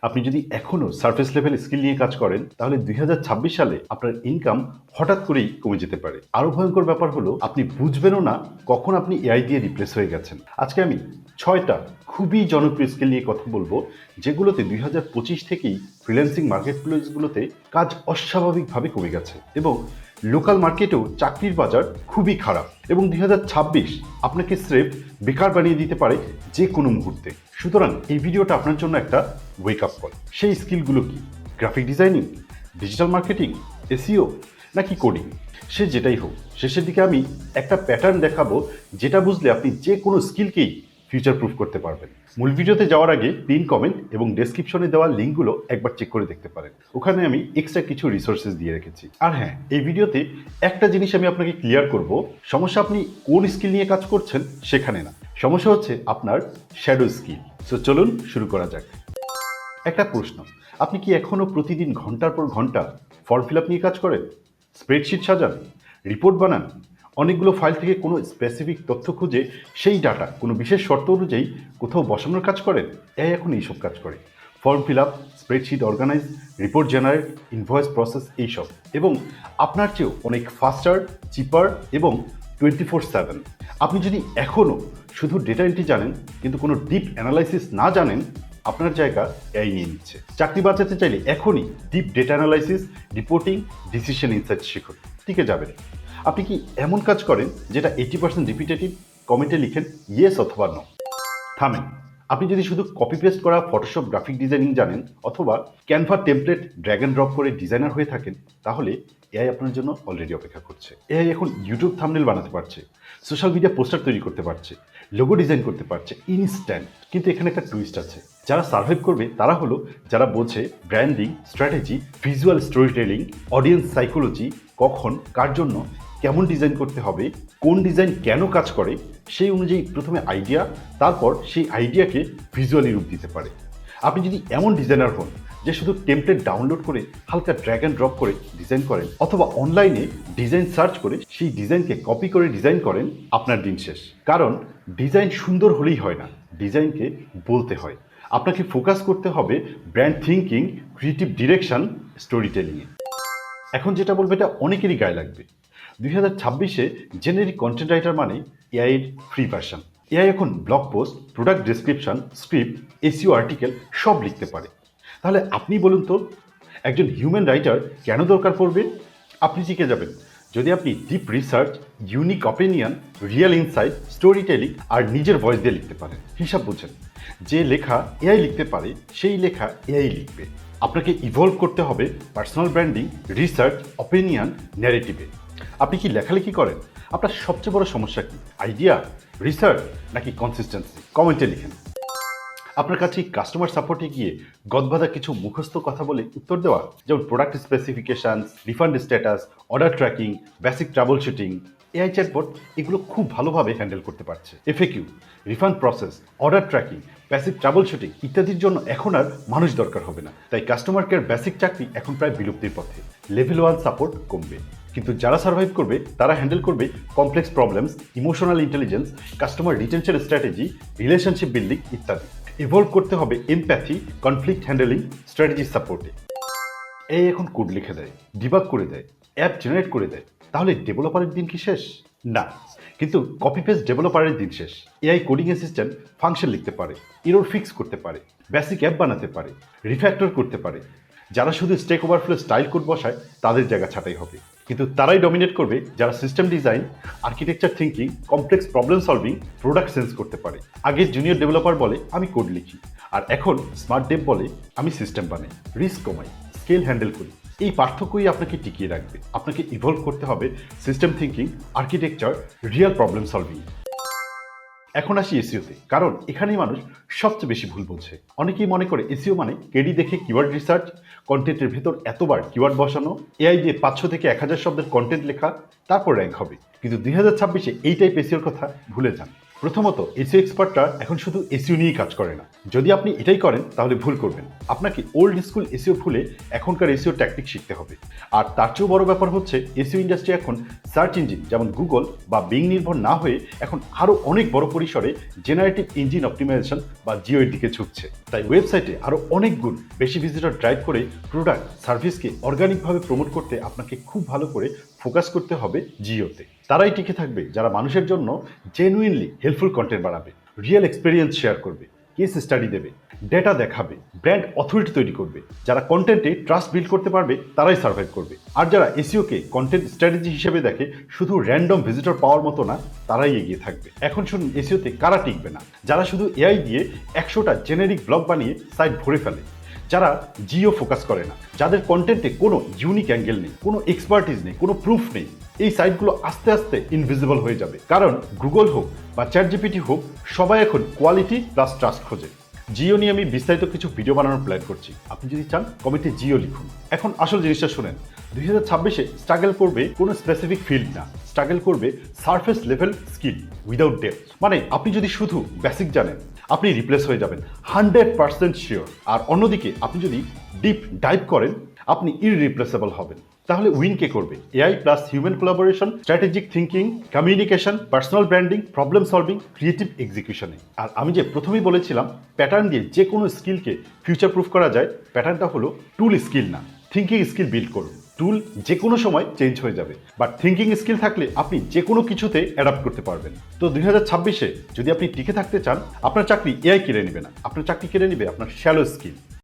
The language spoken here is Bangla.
আপনি যদি এখনো সারফেস লেভেল স্কিল নিয়ে কাজ করেন তাহলে 2026 সালে আপনার ইনকাম হঠাৎ করেই কমে যেতে পারে। আরো ভয়ঙ্কর ব্যাপার হলো আপনি বুঝবেনও না কখন আপনি এআই দিয়ে রিপ্লেস হয়ে গেছেন। আজকে আমি 6টা খুবই জনপ্রিয় স্কিল নিয়ে কথা বলবো যেগুলোতে 2025 থেকেই ফ্রিল্যান্সিং মার্কেট প্লেসগুলোতে কাজ অস্বাভাবিকভাবে কমে গেছে এবং লোকাল মার্কেটেও চাকরির বাজার খুবই খারাপ এবং 2026 আপনাকে স্রেফ বেকার বানিয়ে দিতে পারে যে কোনো মুহূর্তে। সুতরাং এই ভিডিওটা আপনার জন্য একটা ওয়েক আপ কল। সেই স্কিলগুলো কি? Graphic designing, digital marketing, SEO নাকি কোডিং? সে যেটাই হোক, শেষের দিকে আমি একটা প্যাটার্ন দেখাবো যেটা বুঝলে আপনি যে কোনো স্কিলকেই ফিউচার প্রুফ করতে পারবেন। মূল ভিডিওতে যাওয়ার আগে পিন কমেন্ট এবং ডেসক্রিপশনে দেওয়া লিঙ্কগুলো একবার চেক করে দেখতে পারেন। ওখানে আমি এক্সট্রা কিছু রিসোর্সেস দিয়ে রেখেছি। আর হ্যাঁ, এই ভিডিওতে একটা জিনিস আমি আপনাকে ক্লিয়ার করব, সমস্যা আপনি কোন স্কিল নিয়ে কাজ করছেন সেখানে না, সমস্যা হচ্ছে আপনার শ্যাডো স্কিল। সো চলুন শুরু করা যাক। একটা প্রশ্ন, আপনি কি এখনো প্রতিদিন ঘন্টার পর ঘন্টা ফর্ম ফিল আপ নিয়ে কাজ করেন? স্প্রেডশিট সাজান, রিপোর্ট বানান, অনেকগুলো ফাইল থেকে কোনো স্পেসিফিক তথ্য খুঁজে সেই ডাটা কোনো বিশেষ শর্ত অনুযায়ী কোথাও বসানোর কাজ করেন? এআই এখন এইসব কাজ করে। Form fill up, spreadsheet organise, report generate, invoice process, এইসব, এবং আপনার চেয়েও অনেক ফাস্টার, চিপার এবং 24/7। আপনি যদি এখনও শুধু ডেটা এন্ট্রি জানেন কিন্তু কোনো ডিপ অ্যানালাইসিস না জানেন, আপনার জায়গা এআই নিয়ে নিচ্ছে। চাকরি বাঁচাতে চাইলে এখনই deep data analysis, reporting, decision insight শিখুন, টিকে যাবেন। আপনি কি এমন কাজ করেন যেটা 80% রিপিটেটিভ? কমেন্টে লিখেন ইয়েস অথবা নো। থামেন। আপনি যদি শুধু কপি পেস্ট করা ফটোশপ গ্রাফিক ডিজাইনিং জানেন অথবা Canva template drag and drop করে ডিজাইনার হয়ে থাকেন, তাহলে এআই আপনার জন্য অলরেডি অপেক্ষা করছে। এআই এখন ইউটিউব থাম্বনেল বানাতে পারছে, সোশ্যাল মিডিয়া পোস্টার তৈরি করতে পারছে, লোগো ডিজাইন করতে পারছে ইনস্ট্যান্ট। কিন্তু এখানে একটা টুইস্ট আছে। যারা সার্ভাইভ করবে তারা হলো যারা বোঝে branding, strategy, visual story telling, audience psychology, কখন, কার জন্য, কেমন ডিজাইন করতে হবে, কোন ডিজাইন কেন কাজ করে, সেই অনুযায়ী প্রথমে আইডিয়া, তারপর সেই আইডিয়াকে ভিজুয়ালি রূপ দিতে পারে। আপনি যদি এমন ডিজাইনার হন যে শুধু টেমপ্লেট ডাউনলোড করে হালকা ড্র্যাগ অ্যান্ড ড্রপ করে ডিজাইন করেন অথবা অনলাইনে ডিজাইন সার্চ করে সেই ডিজাইনকে কপি করে ডিজাইন করেন, আপনার দিন শেষ। কারণ ডিজাইন সুন্দর হলেই হয় না, ডিজাইনকে বলতে হয়। আপনাকে ফোকাস করতে হবে brand thinking, creative direction, story টেলিংয়ে। এখন যেটা বলবে এটা অনেকেরই গায়ে লাগবে। 2026-এ জেনারিক কন্টেন্ট রাইটার মানে এআই এর ফ্রি ভার্সন। এআই এখন blog post, product description, script, SEO article সব লিখতে পারে। তাহলে আপনি বলুন তো, একজন হিউম্যান রাইটার কেন দরকার পড়বে? আপনি শিখে যাবেন যদি আপনি deep research, unique opinion, real insight, story telling আর নিজের ভয়েস দিয়ে লিখতে পারেন। হিসাব বুঝেন, যে লেখা এআই লিখতে পারে সেই লেখা এআই লিখবে। আপনাকে ইভলভ করতে হবে পার্সোনাল ব্র্যান্ডিং, রিসার্চ, অপিনিয়ন, ন্যারেটিভে। আপনি কি লেখালেখি করেন? আপনার সবচেয়ে বড় সমস্যা কি? আইডিয়া, রিসার্চ নাকি কনসিস্টেন্সি? কমেন্টে লিখেন। আপনার কাছে কাস্টমার সাপোর্টে গিয়ে গদবাঁধা কিছু মুখস্থ কথা বলে উত্তর দেওয়া, যেমন product specification, refund status, order tracking, basic trouble shooting, AI chatbot এগুলো খুব ভালোভাবে হ্যান্ডেল করতে পারছে। FAQ, refund process, order tracking, basic trouble shooting ইত্যাদির জন্য এখন আর মানুষ দরকার হবে না। তাই কাস্টমার কেয়ার বেসিক চাকরি এখন প্রায় বিলুপ্তির পথে। লেভেল 1 সাপোর্ট কমবে, কিন্তু যারা সার্ভাইভ করবে তারা হ্যান্ডেল করবে complex problems, emotional intelligence, customer retention strategy, relationship building ইত্যাদি। ইভলভ করতে হবে এমপ্যাথি, কনফ্লিক্ট হ্যান্ডেলিং, স্ট্র্যাটেজি সাপোর্টে। এই এখন কোড লিখে দেয়, ডিবাগ করে দেয়, অ্যাপ জেনারেট করে দেয়, তাহলে ডেভেলপারের দিন কি শেষ? না, কিন্তু কপি পেস্ট ডেভেলপারের দিন শেষ। এআই কোডিং অ্যাসিস্ট্যান্ট ফাংশন লিখতে পারে, এরর ফিক্স করতে পারে, বেসিক অ্যাপ বানাতে পারে, রিফ্যাক্টর করতে পারে। যারা শুধু স্টেক ওভারফ্লো স্টাইল কোড বসায় তাদের জায়গা ছাঁটাই হবে, কিন্তু তারাই ডমিনেট করবে যারা system design, architecture thinking, complex problem solving, product sense করতে পারে। আগে জুনিয়র ডেভেলপার বলে আমি কোড লিখি, আর এখন স্মার্ট ডেভ বলে আমি সিস্টেম বানাই, রিস্ক কমাই, স্কেল হ্যান্ডেল করি। এই পার্থক্যই আপনাকে টিকিয়ে রাখবে। আপনাকে ইভলভ করতে হবে system thinking, architecture, real problem solving. এখন আসি এসইওতে, কারণ এখানেই মানুষ সবচেয়ে বেশি ভুল বোঝে। অনেকেই মনে করে এসইও মানে কেডি দেখে কিওয়ার্ড রিসার্চ, কন্টেন্টের ভেতর এতবার কিওয়ার্ড বসানো, এআই দিয়ে 500 থেকে 1000 শব্দের কন্টেন্ট লেখা, তারপর র্যাঙ্ক হবে। কিন্তু 2026-এ এই টাইপ এসইওর কথা ভুলে যান। প্রথমত এসিও এক্সপার্টরা এখন শুধু এসিও নিয়েই কাজ করে না। যদি আপনি এটাই করেন তাহলে ভুল করবেন। আপনাকে ওল্ড স্কুল এসিও ভুলে এখনকার এসিও ট্যাকটিক শিখতে হবে। আর তার চেয়েও বড় ব্যাপার হচ্ছে এসিও ইন্ডাস্ট্রি এখন সার্চ ইঞ্জিন যেমন গুগল বা বিং নির্ভর না হয়ে এখন আরও অনেক বড় পরিসরে জেনারেটিভ ইঞ্জিন অপটিমাইজেশন বা জিও এর দিকে ঝুঁকছে। তাই ওয়েবসাইটে আরও অনেক গুণ বেশি ভিজিটর ড্রাইভ করে প্রোডাক্ট সার্ভিসকে অর্গানিকভাবে প্রমোট করতে আপনাকে খুব ভালো করে ফোকাস করতে হবে জিওতে। তারাই টিকে থাকবে যারা মানুষের জন্য জেনুইনলি হেল্পফুল কন্টেন্ট বানাবে, রিয়েল এক্সপিরিয়েন্স শেয়ার করবে, কেস স্টাডি দেবে, ডেটা দেখাবে, ব্র্যান্ড অথরিটি তৈরি করবে। যারা কন্টেন্টে ট্রাস্ট বিল্ড করতে পারবে তারাই সার্ভাইভ করবে। আর যারা এসইওকে কন্টেন্ট স্ট্র্যাটেজি হিসেবে দেখে শুধু র্যান্ডম ভিজিটর পাওয়ার মতো না, তারাই এগিয়ে থাকবে। এখন শুনুন এসইওতে কারা টিকবে না। যারা শুধু এআই দিয়ে 100টা জেনেরিক ব্লগ বানিয়ে সাইট ভরে ফেলে, যারা জিও ফোকাস করে না, যাদের কন্টেন্টে কোনো ইউনিক অ্যাঙ্গেল নেই, কোনো এক্সপার্টিস নেই, কোনো প্রুফ নেই, এই সাইটগুলো আস্তে আস্তে ইনভিজিবল হয়ে যাবে। কারণ গুগল হোক বা চ্যাটজিপিটি হোক, সবাই এখন কোয়ালিটি প্লাস ট্রাস্ট খোঁজে। জিও নিয়ে আমি বিস্তারিত কিছু ভিডিও বানানোর প্ল্যান করছি, আপনি যদি চান কমেন্টে জিও লিখুন। এখন আসল জিনিসটা শুনেন, 2026-এ স্ট্রাগল করবে কোনো স্পেসিফিক ফিল্ড না, স্ট্রাগল করবে surface level skill without depth. মানে আপনি যদি শুধু বেসিক জানেন, আপনি রিপ্লেস হয়ে যাবেন 100% শিওর। আর অন্যদিকে আপনি যদি ডিপ ডাইভ করেন, আপনি ইররিপ্লেসেবল হবেন। তাহলে উইন কে করবে? AI plus human collaboration, strategic thinking, communication, personal branding, problem solving, creative এক্সিকিউশনে। আর আমি যে প্রথমেই বলেছিলাম প্যাটার্ন দিয়ে যে কোনো স্কিলকে ফিউচার প্রুফ করা যায়, প্যাটার্নটা হলো টুল স্কিল না, থিঙ্কিং স্কিল বিল্ড করুন। টুল যে কোনো সময় চেঞ্জ হয়ে যাবে, বাট থিঙ্কিং স্কিল থাকলে আপনি যে কোনো কিছুতে অ্যাডাপ্ট করতে পারবেন। তো 2026-এ যদি আপনি টিকে থাকতে চান, আপনার চাকরি এআই কেড়ে নেবে না, আপনার চাকরি কেড়ে নেবে আপনার শ্যালো স্কিল।